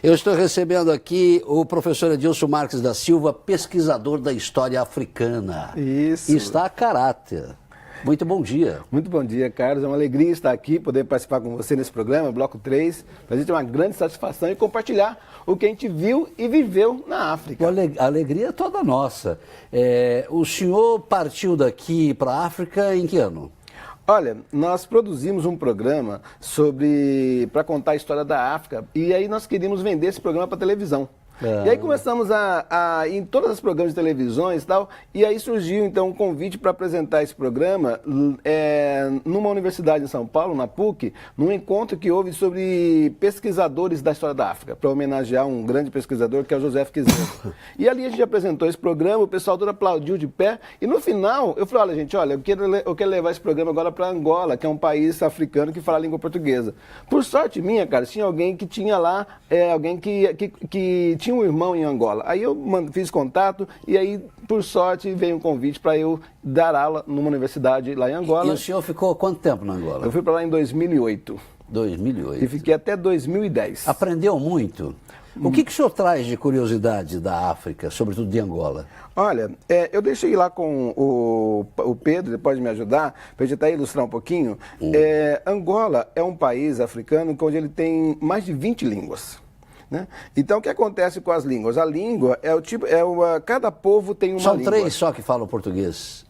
Eu estou recebendo aqui o professor Edilson Marques da Silva, pesquisador da história africana. Isso. Está a caráter. Muito bom dia. Muito bom dia, Carlos. É uma alegria estar aqui, poder participar com você nesse programa, Bloco 3. Para a gente é uma grande satisfação e compartilhar o que a gente viu e viveu na África. A alegria é toda nossa. O senhor partiu daqui para a África em que ano? Olha, nós produzimos um programa para contar a história da África e aí nós queríamos vender esse programa para televisão. E aí começamos em todos os programas de televisões e tal, e aí surgiu então um convite para apresentar esse programa numa universidade em São Paulo, na PUC, num encontro que houve sobre pesquisadores da história da África, para homenagear um grande pesquisador que é o José Kizé. E ali a gente apresentou esse programa, o pessoal todo aplaudiu de pé, e no final eu falei, olha gente, eu quero levar esse programa agora para Angola, que é um país africano que fala a língua portuguesa. Por sorte minha, cara, tinha alguém que tinha lá, alguém que tinha um irmão em Angola. Aí eu fiz contato e aí, por sorte, veio um convite para eu dar aula numa universidade lá em Angola. E o senhor ficou quanto tempo na Angola? Eu fui para lá em 2008. 2008. E fiquei até 2010. Aprendeu muito? O que o senhor traz de curiosidade da África, sobretudo de Angola? Olha, eu deixei lá com o Pedro, ele pode me ajudar, para a gente até ilustrar um pouquinho. Angola é um país africano onde ele tem mais de 20 línguas. Né? Então, o que acontece com as línguas? A língua cada povo tem uma língua. São 3 só que falam português?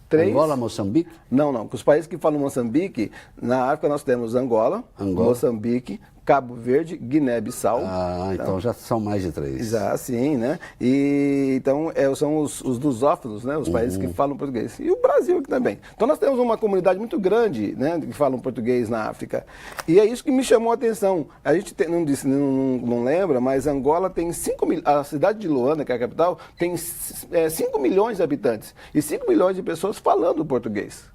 3? Angola, Moçambique? Não. Os países que falam Moçambique, na África nós temos Angola. Moçambique, Cabo Verde, Guiné-Bissau. Então já são mais de 3. Já, sim, né? E então são os lusófonos, né? Os países que falam português. E o Brasil aqui também. Então nós temos uma comunidade muito grande, né? Que falam português na África. E é isso que me chamou a atenção. A gente não lembra, mas Angola tem 5 mil. A cidade de Luanda, que é a capital, tem 5 milhões de habitantes. E 5 milhões de pessoas falando português.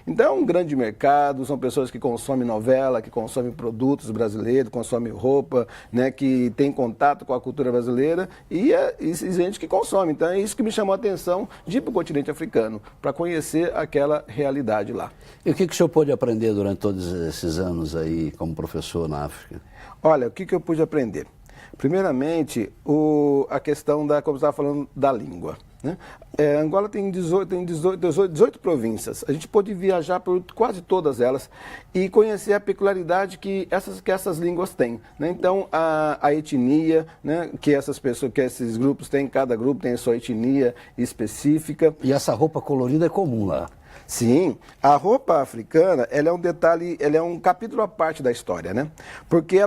Então é um grande mercado, são pessoas que consomem novela, que consomem produtos brasileiros, consomem roupa, né, que tem contato com a cultura brasileira e gente que consome. Então é isso que me chamou a atenção de ir para o continente africano, para conhecer aquela realidade lá. E o que o senhor pôde aprender durante todos esses anos aí como professor na África? Olha, o que eu pude aprender? Primeiramente, a questão como você estava falando, da língua. Né? Angola tem 18 províncias. A gente pôde viajar por quase todas elas e conhecer a peculiaridade que essas línguas têm. Né? Então, a etnia, né, que esses grupos têm, cada grupo tem a sua etnia específica. E essa roupa colorida é comum lá? Sim, a roupa africana, ela é um detalhe, ela é um capítulo à parte da história, né? Porque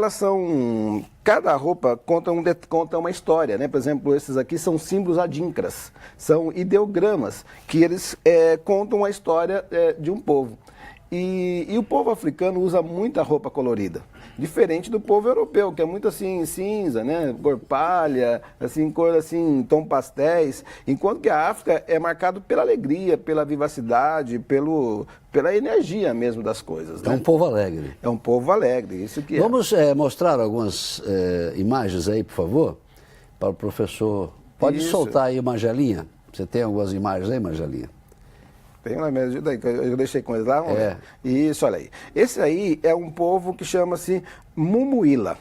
cada roupa conta uma história, né? Por exemplo, esses aqui são símbolos adinkras, são ideogramas, que eles contam a história de um povo. E o povo africano usa muita roupa colorida, diferente do povo europeu, que é muito assim, cinza, né? Cor palha, assim, cor assim, tom pastéis, enquanto que a África é marcado pela alegria, pela vivacidade, pela energia mesmo das coisas. Né? É um povo alegre. É um povo alegre, isso que Vamos mostrar algumas imagens aí, por favor, para o professor. Pode soltar aí, Mangelinha? Você tem algumas imagens aí, Mangelinha? Tem uma ajuda aí, eu deixei com eles lá. Isso, olha aí. Esse aí é um povo que chama-se Mumuila.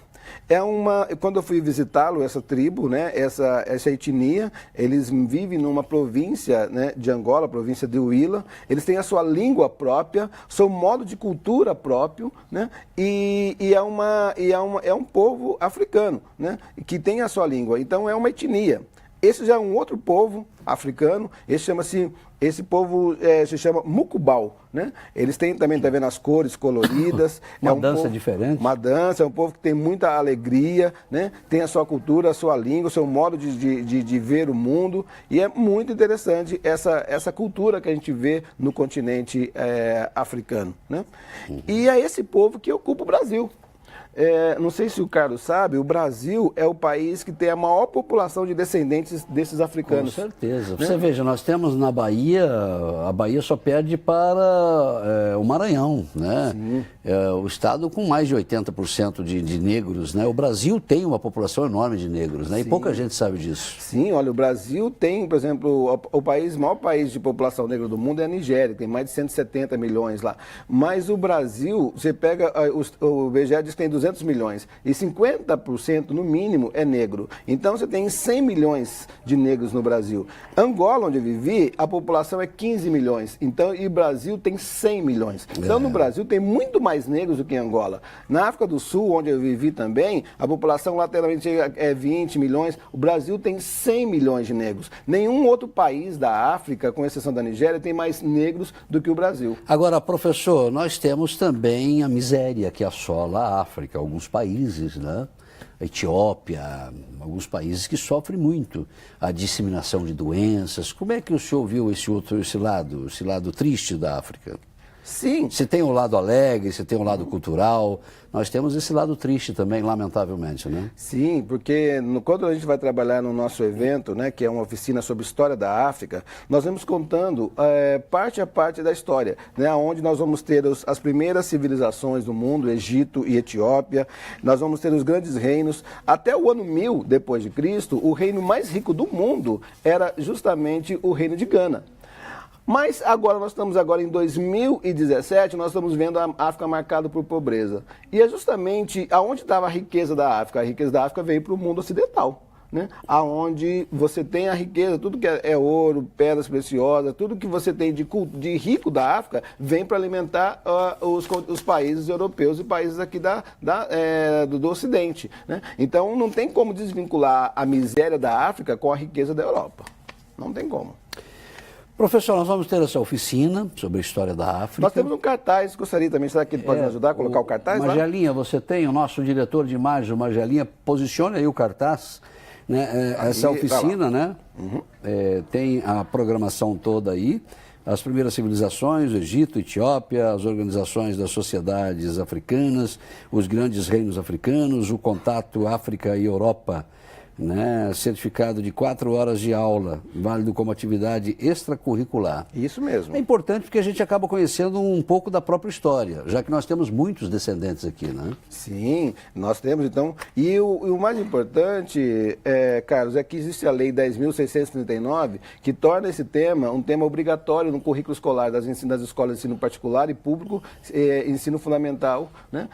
Quando eu fui visitá-lo, essa tribo, né, essa etnia, eles vivem numa província, né, de Angola, província de Huila. Eles têm a sua língua própria, seu modo de cultura próprio, né, e é um povo africano, né, que tem a sua língua. Então é uma etnia. Esse já é um outro povo africano, esse povo se chama Mukubau, né? Eles têm também, tá vendo, as cores coloridas. Uma dança diferente. Uma dança, é um povo que tem muita alegria, né? Tem a sua cultura, a sua língua, o seu modo de ver o mundo. E é muito interessante essa cultura que a gente vê no continente africano, né? E é esse povo que ocupa o Brasil. Não sei se o Carlos sabe, o Brasil é o país que tem a maior população de descendentes desses africanos. Com certeza. Você veja, nós temos na Bahia, a Bahia só perde para o Maranhão, né? O estado com mais de 80% de negros, né? O Brasil tem uma população enorme de negros, né? E pouca gente sabe disso. Sim, olha, o Brasil tem, por exemplo, o maior país de população negra do mundo é a Nigéria, tem mais de 170 milhões lá. Mas o Brasil, você pega, o IBGE diz que tem 200 milhões e 50% no mínimo é negro. Então você tem 100 milhões de negros no Brasil. Angola, onde eu vivi, a população é 15 milhões. Então, e o Brasil tem 100 milhões. Então no Brasil tem muito mais negros do que em Angola. Na África do Sul, onde eu vivi também, a população lateralmente é 20 milhões. O Brasil tem 100 milhões de negros. Nenhum outro país da África, com exceção da Nigéria, tem mais negros do que o Brasil. Agora, professor, nós temos também a miséria que assola a África, alguns países, né? A Etiópia, alguns países que sofrem muito a disseminação de doenças. Como é que o senhor viu esse lado triste da África? Sim. Você tem um lado alegre, você tem um lado cultural, nós temos esse lado triste também, lamentavelmente, né? Sim, porque quando a gente vai trabalhar no nosso evento, né, que é uma oficina sobre história da África, nós vamos contando parte a parte da história, né, onde nós vamos ter as primeiras civilizações do mundo, Egito e Etiópia, nós vamos ter os grandes reinos. Até o ano 1000 depois de Cristo, o reino mais rico do mundo era justamente o reino de Gana. Mas agora nós estamos em 2017, nós estamos vendo a África marcada por pobreza. E é justamente aonde estava a riqueza da África. A riqueza da África veio para o mundo ocidental, né? Aonde você tem a riqueza, tudo que é ouro, pedras preciosas, tudo que você tem de rico da África vem para alimentar os países europeus e países aqui do Ocidente, né? Então não tem como desvincular a miséria da África com a riqueza da Europa. Não tem como. Professor, nós vamos ter essa oficina sobre a história da África. Nós temos um cartaz, gostaria também, será que ele pode me ajudar a colocar o cartaz lá? Margelinha, você tem o nosso diretor de imagem, o Margelinha, posicione aí o cartaz, né? Essa oficina, né? Uhum. Tem a programação toda aí, as primeiras civilizações, o Egito, Etiópia, as organizações das sociedades africanas, os grandes reinos africanos, o contato África e Europa, né? Certificado de 4 horas de aula, válido como atividade extracurricular. Isso mesmo. É importante porque a gente acaba conhecendo um pouco da própria história, já que nós temos muitos descendentes aqui, né? Sim, nós temos então. E o mais importante, Carlos, é que existe a Lei 10.639, que torna esse tema um tema obrigatório no currículo escolar das escolas de ensino particular e público, ensino fundamental, né?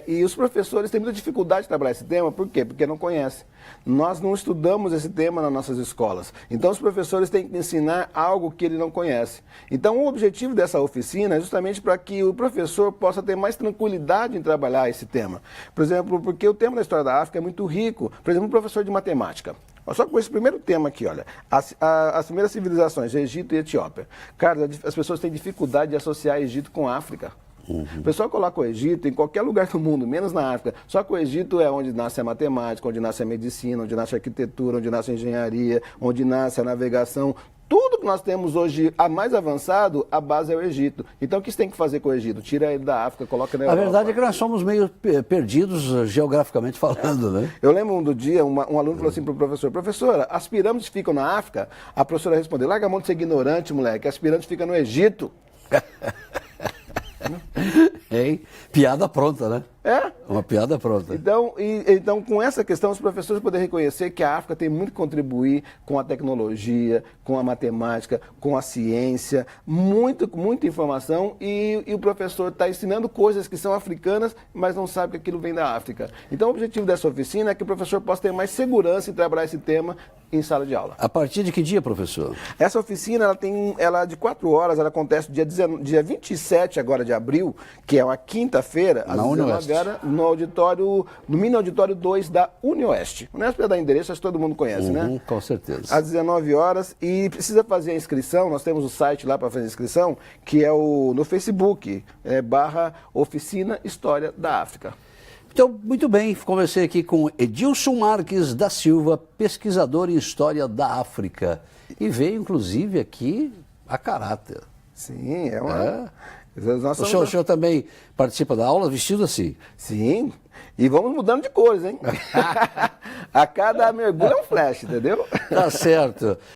E os professores têm muita dificuldade de trabalhar esse tema, por quê? Porque não conhecem. Nós não estudamos esse tema nas nossas escolas. Então, os professores têm que ensinar algo que ele não conhece. Então, o objetivo dessa oficina é justamente para que o professor possa ter mais tranquilidade em trabalhar esse tema. Por exemplo, porque o tema da história da África é muito rico. Por exemplo, um professor de matemática. Só com esse primeiro tema aqui, olha, as primeiras civilizações, Egito e Etiópia. Cara, as pessoas têm dificuldade de associar Egito com África. Uhum. O pessoal coloca o Egito em qualquer lugar do mundo, menos na África. Só que o Egito é onde nasce a matemática, onde nasce a medicina, onde nasce a arquitetura, onde nasce a engenharia, onde nasce a navegação. Tudo que nós temos hoje, a mais avançado, a base é o Egito. Então o que você tem que fazer com o Egito? Tira ele da África, coloca na Europa. A verdade é que nós somos meio perdidos geograficamente falando, né? Eu lembro do dia, um aluno falou assim para o professor: professora, as pirâmides ficam na África? A professora respondeu: larga a mão de ser ignorante, moleque, as pirâmides ficam no Egito. Hein? Piada pronta, né? É? Uma piada pronta. Então, com essa questão, os professores podem reconhecer que a África tem muito que contribuir com a tecnologia, com a matemática, com a ciência, muita informação, e o professor está ensinando coisas que são africanas, mas não sabe que aquilo vem da África. Então, o objetivo dessa oficina é que o professor possa ter mais segurança em trabalhar esse tema em sala de aula. A partir de que dia, professor? Essa oficina, ela de 4 horas, ela acontece dia 27 agora de abril, que é uma quinta-feira, às 19 horas, no mini auditório 2 da UniOeste. O Unesp é da endereço, acho que todo mundo conhece, né? Com certeza. Às 19 horas, e precisa fazer a inscrição, nós temos o site lá para fazer a inscrição, que é no Facebook, /Oficina História da África. Então, muito bem, conversei aqui com Edilson Marques da Silva, pesquisador em História da África. E veio, inclusive, aqui a caráter. Sim, O senhor também participa da aula vestido assim? Sim, e vamos mudando de cores, hein? A cada mergulho é um flash, entendeu? Tá certo.